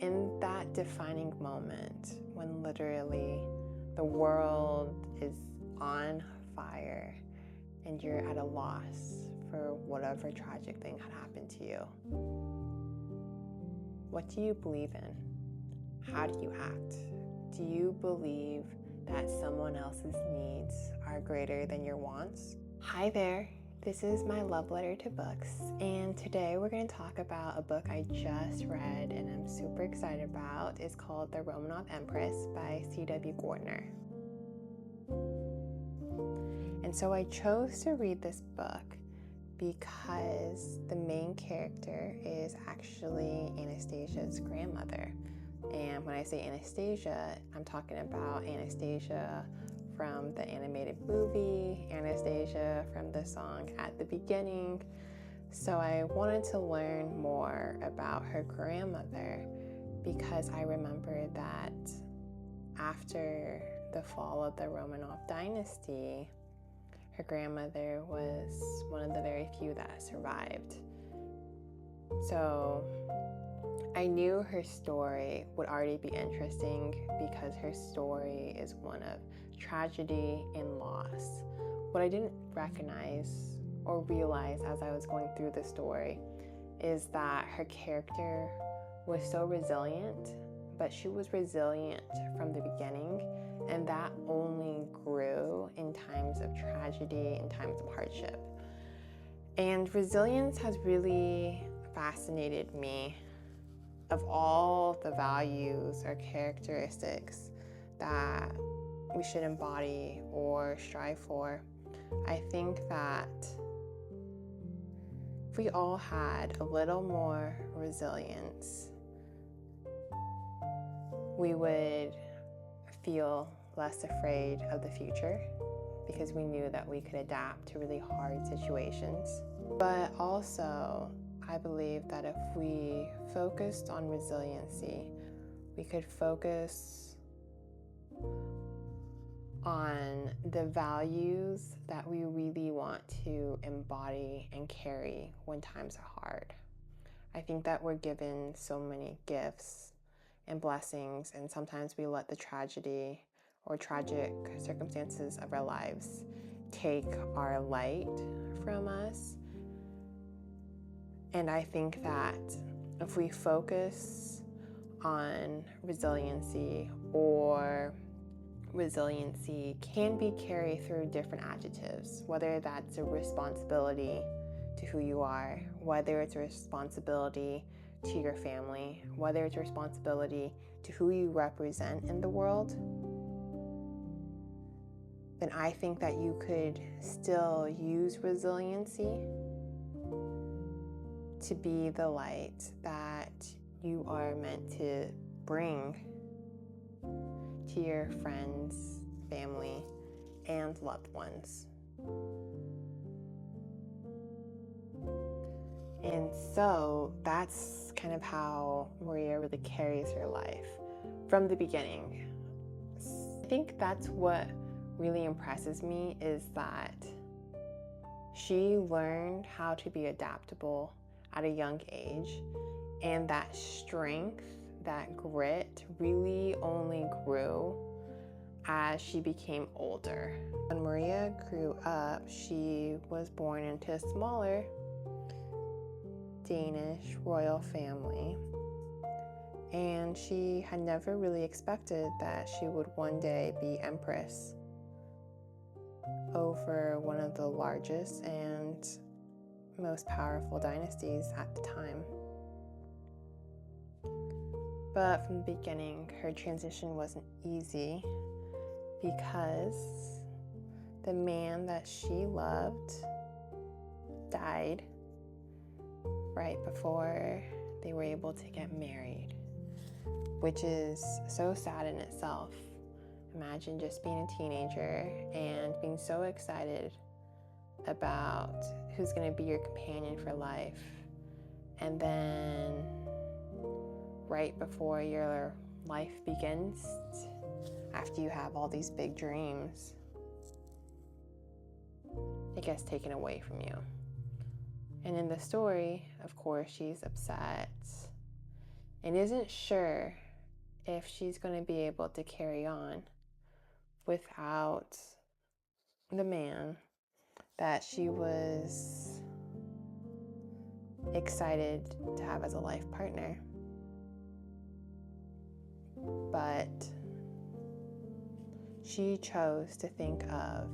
in that defining moment when literally the world is on fire and you're at a loss for whatever tragic thing had happened to you, what do you believe in? How do you act? Do you believe that someone else's needs are greater than your wants? Hi there, this is my love letter to books, and today we're going to talk about a book I just read and I'm super excited about. It's called The Romanov Empress by C.W. Gortner. And so I chose to read this book because the main character is actually Anastasia's grandmother. And when I say Anastasia, I'm talking about Anastasia from the animated movie, Anastasia from the song at the beginning. So I wanted to learn more about her grandmother because I remember that after the fall of the Romanov dynasty, her grandmother was one of the very few that survived. So I knew her story would already be interesting because her story is one of tragedy and loss. What I didn't recognize or realize as I was going through the story is that her character was so resilient, but she was resilient from the beginning, and that only grew in times of tragedy and times of hardship. And resilience has really fascinated me. Of all the values or characteristics that we should embody or strive for, I think that if we all had a little more resilience, we would feel less afraid of the future because we knew that we could adapt to really hard situations. But also, I believe that if we focused on resiliency, we could focus on the values that we really want to embody and carry when times are hard. I think that we're given so many gifts and blessings, and sometimes we let the tragedy or tragic circumstances of our lives take our light from us. And I think that if we focus on resiliency, or resiliency can be carried through different adjectives, whether that's a responsibility to who you are, whether it's a responsibility to your family, whether it's a responsibility to who you represent in the world, then I think that you could still use resiliency to be the light that you are meant to bring to your friends, family, and loved ones. And so that's kind of how Maria really carries her life from the beginning. I think that's what really impresses me, is that she learned how to be adaptable at a young age, and that strength, that grit really only grew as she became older. When Maria grew up, she was born into a smaller Danish royal family, and she had never really expected that she would one day be empress over one of the largest and most powerful dynasties at the time. But from the beginning, her transition wasn't easy because the man that she loved died right before they were able to get married, which is so sad in itself. Imagine just being a teenager and being so excited about who's going to be your companion for life, and then right before your life begins, after you have all these big dreams, it gets taken away from you. And in the story, of course, she's upset and isn't sure if she's going to be able to carry on without the man that she was excited to have as a life partner. But she chose to think of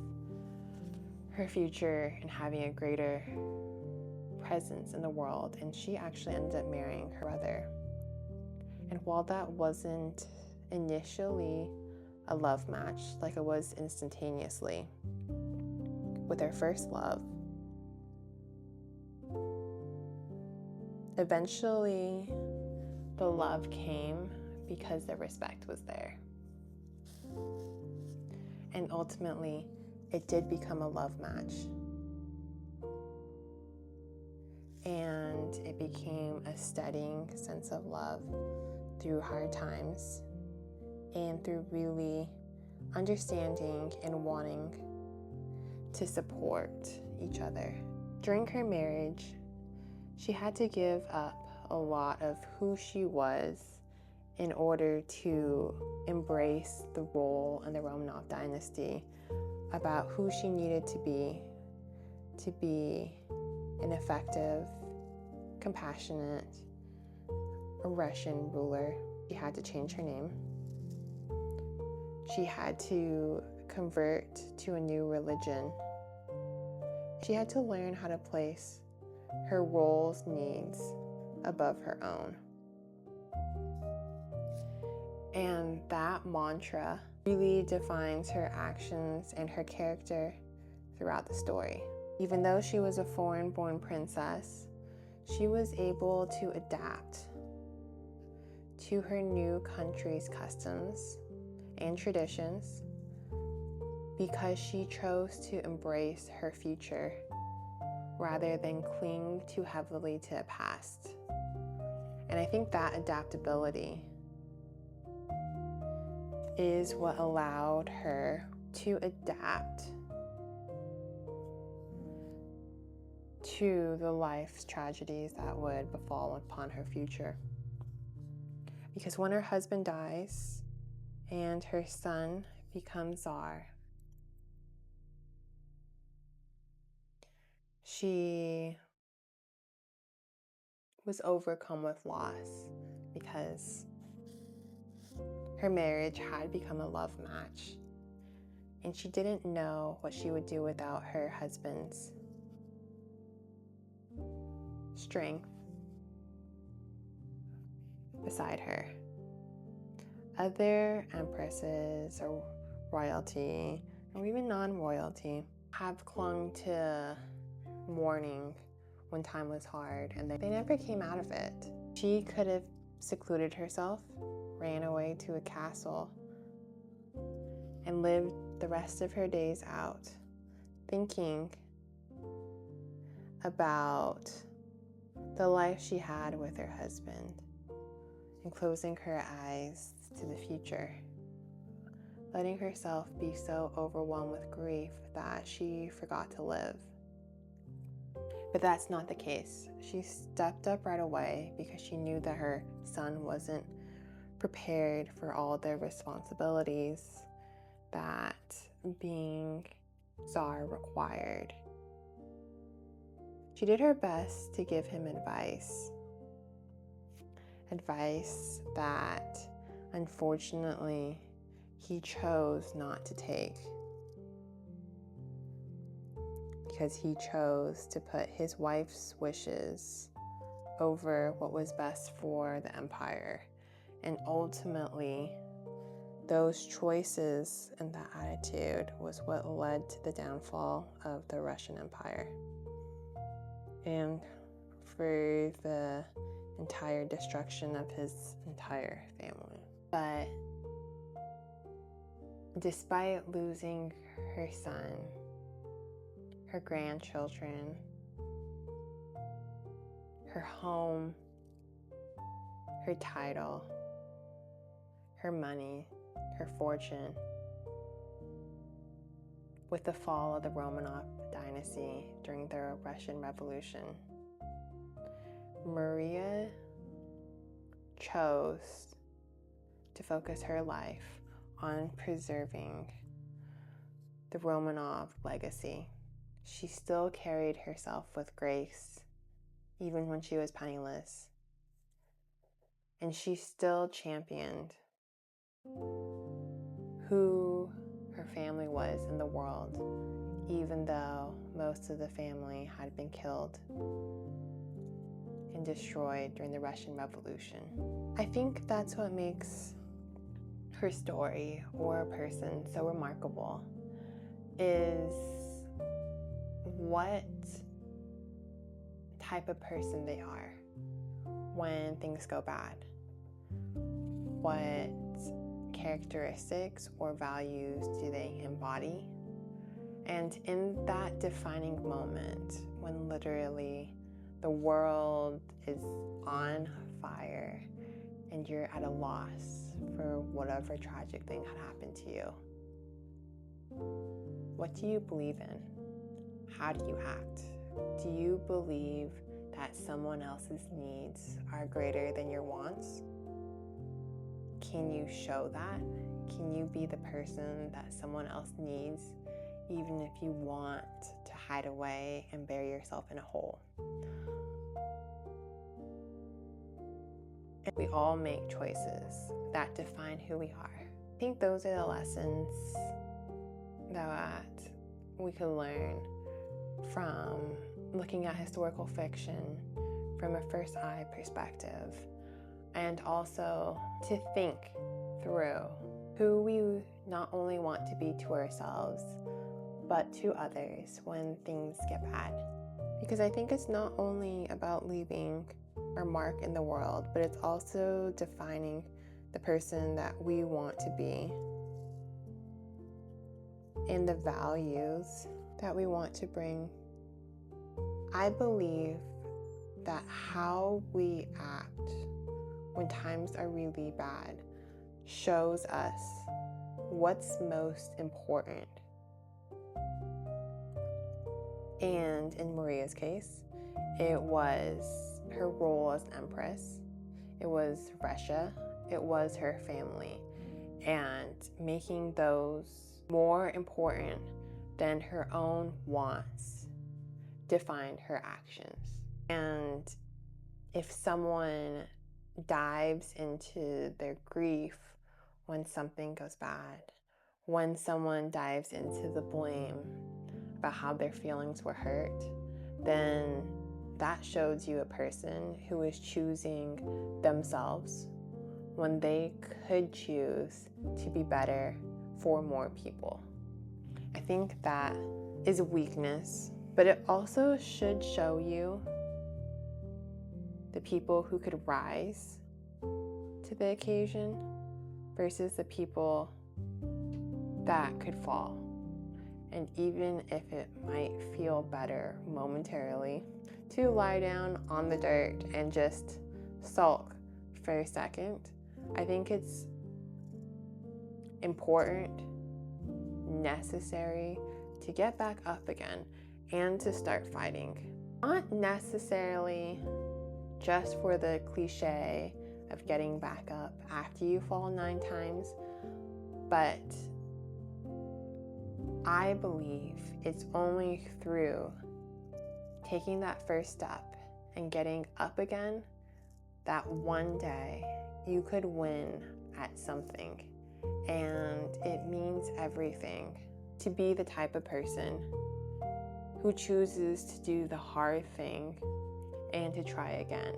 her future and having a greater presence in the world, and she actually ended up marrying her brother. And while that wasn't initially a love match like it was instantaneously with her first love, eventually the love came because the respect was there. And ultimately, it did become a love match. And it became a steadying sense of love through hard times and through really understanding and wanting to support each other. During her marriage, she had to give up a lot of who she was in order to embrace the role in the Romanov dynasty about who she needed to be an effective, compassionate Russian ruler. She had to change her name. She had to convert to a new religion. She had to learn how to place her role's needs above her own. And that mantra really defines her actions and her character throughout the story. Even though she was a foreign-born princess, she was able to adapt to her new country's customs and traditions because she chose to embrace her future rather than cling too heavily to the past. And I think that adaptability is what allowed her to adapt to the life's tragedies that would befall upon her future. Because when her husband dies and her son becomes Tsar, she was overcome with loss because her marriage had become a love match, and she didn't know what she would do without her husband's strength beside her. Other empresses or royalty, or even non-royalty, have clung to mourning when time was hard, and they never came out of it. She could have secluded herself, ran away to a castle, and lived the rest of her days out thinking about the life she had with her husband and closing her eyes to the future, letting herself be so overwhelmed with grief that she forgot to live. But that's not the case. She stepped up right away because she knew that her son wasn't prepared for all the responsibilities that being Tsar required. She did her best to give him advice that unfortunately he chose not to take, because he chose to put his wife's wishes over what was best for the empire. And ultimately, those choices and that attitude was what led to the downfall of the Russian Empire and for the entire destruction of his entire family. But despite losing her son, her grandchildren, her home, her title, her money, her fortune, with the fall of the Romanov dynasty during the Russian Revolution, Maria chose to focus her life on preserving the Romanov legacy. She still carried herself with grace, even when she was penniless. And she still championed who her family was in the world, even though most of the family had been killed and destroyed during the Russian Revolution. I think that's what makes her story or a person so remarkable, is what type of person they are when things go bad. What characteristics or values do they embody? And in that defining moment, when literally the world is on fire and you're at a loss for whatever tragic thing had happened to you, what do you believe in? How do you act? Do you believe that someone else's needs are greater than your wants? Can you show that? Can you be the person that someone else needs, even if you want to hide away and bury yourself in a hole? And we all make choices that define who we are. I think those are the lessons that we can learn from looking at historical fiction from a first eye perspective, and also to think through who we not only want to be to ourselves, but to others when things get bad. Because I think it's not only about leaving our mark in the world, but it's also defining the person that we want to be and the values that we want to bring. I believe that how we act when times are really bad shows us what's most important. And in Maria's case, it was her role as an empress, it was Russia, it was her family, and making those more important than her own wants defined her actions. And if someone dives into their grief when something goes bad, when someone dives into the blame about how their feelings were hurt, then that shows you a person who is choosing themselves when they could choose to be better for more people. I think that is a weakness, but it also should show you the people who could rise to the occasion versus the people that could fall. And even if it might feel better momentarily to lie down on the dirt and just sulk for a second, I think it's important, necessary to get back up again and to start fighting. Not necessarily just for the cliche of getting back up after you fall 9 times, but I believe it's only through taking that first step and getting up again that one day you could win at something. And it means everything to be the type of person who chooses to do the hard thing and to try again.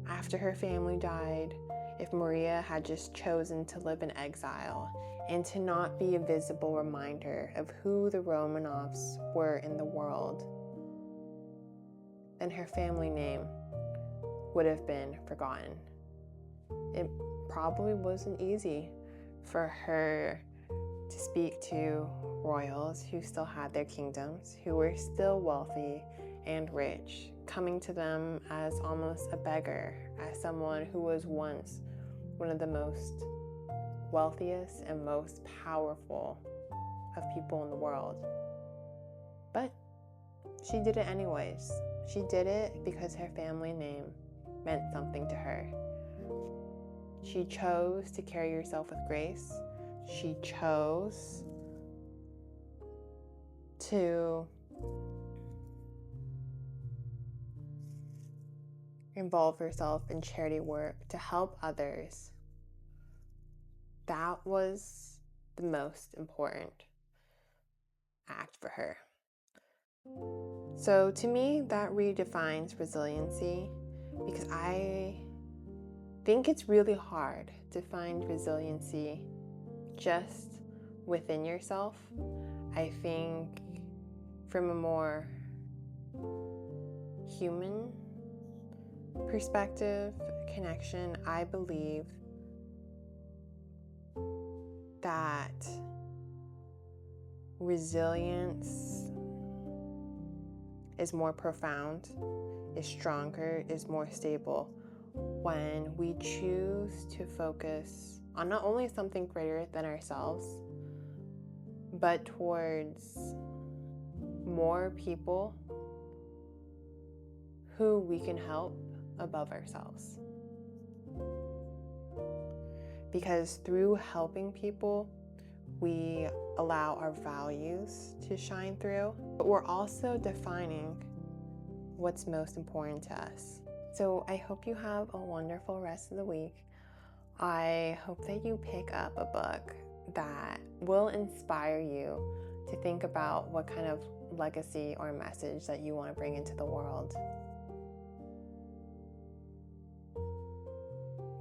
After her family died, if Maria had just chosen to live in exile and to not be a visible reminder of who the Romanovs were in the world, then her family name would have been forgotten. It probably wasn't easy for her to speak to royals who still had their kingdoms, who were still wealthy and rich, coming to them as almost a beggar, as someone who was once one of the most wealthiest and most powerful of people in the world. But she did it anyways. She did it because her family name meant something to her. She chose to carry herself with grace. She chose to involve herself in charity work to help others. That was the most important act for her. So to me, that redefines resiliency, because I think it's really hard to find resiliency just within yourself. I think from a more human perspective, connection, I believe that resilience is more profound, is stronger, is more stable when we choose to focus on not only something greater than ourselves, but towards more people who we can help above ourselves. Because through helping people, we allow our values to shine through, but we're also defining what's most important to us. So I hope you have a wonderful rest of the week. I hope that you pick up a book that will inspire you to think about what kind of legacy or message that you want to bring into the world.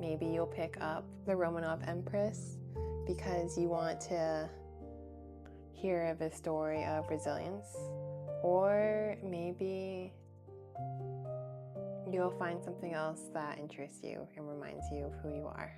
Maybe you'll pick up the Romanov Empress because you want to hear of a story of resilience, or maybe you'll find something else that interests you and reminds you of who you are.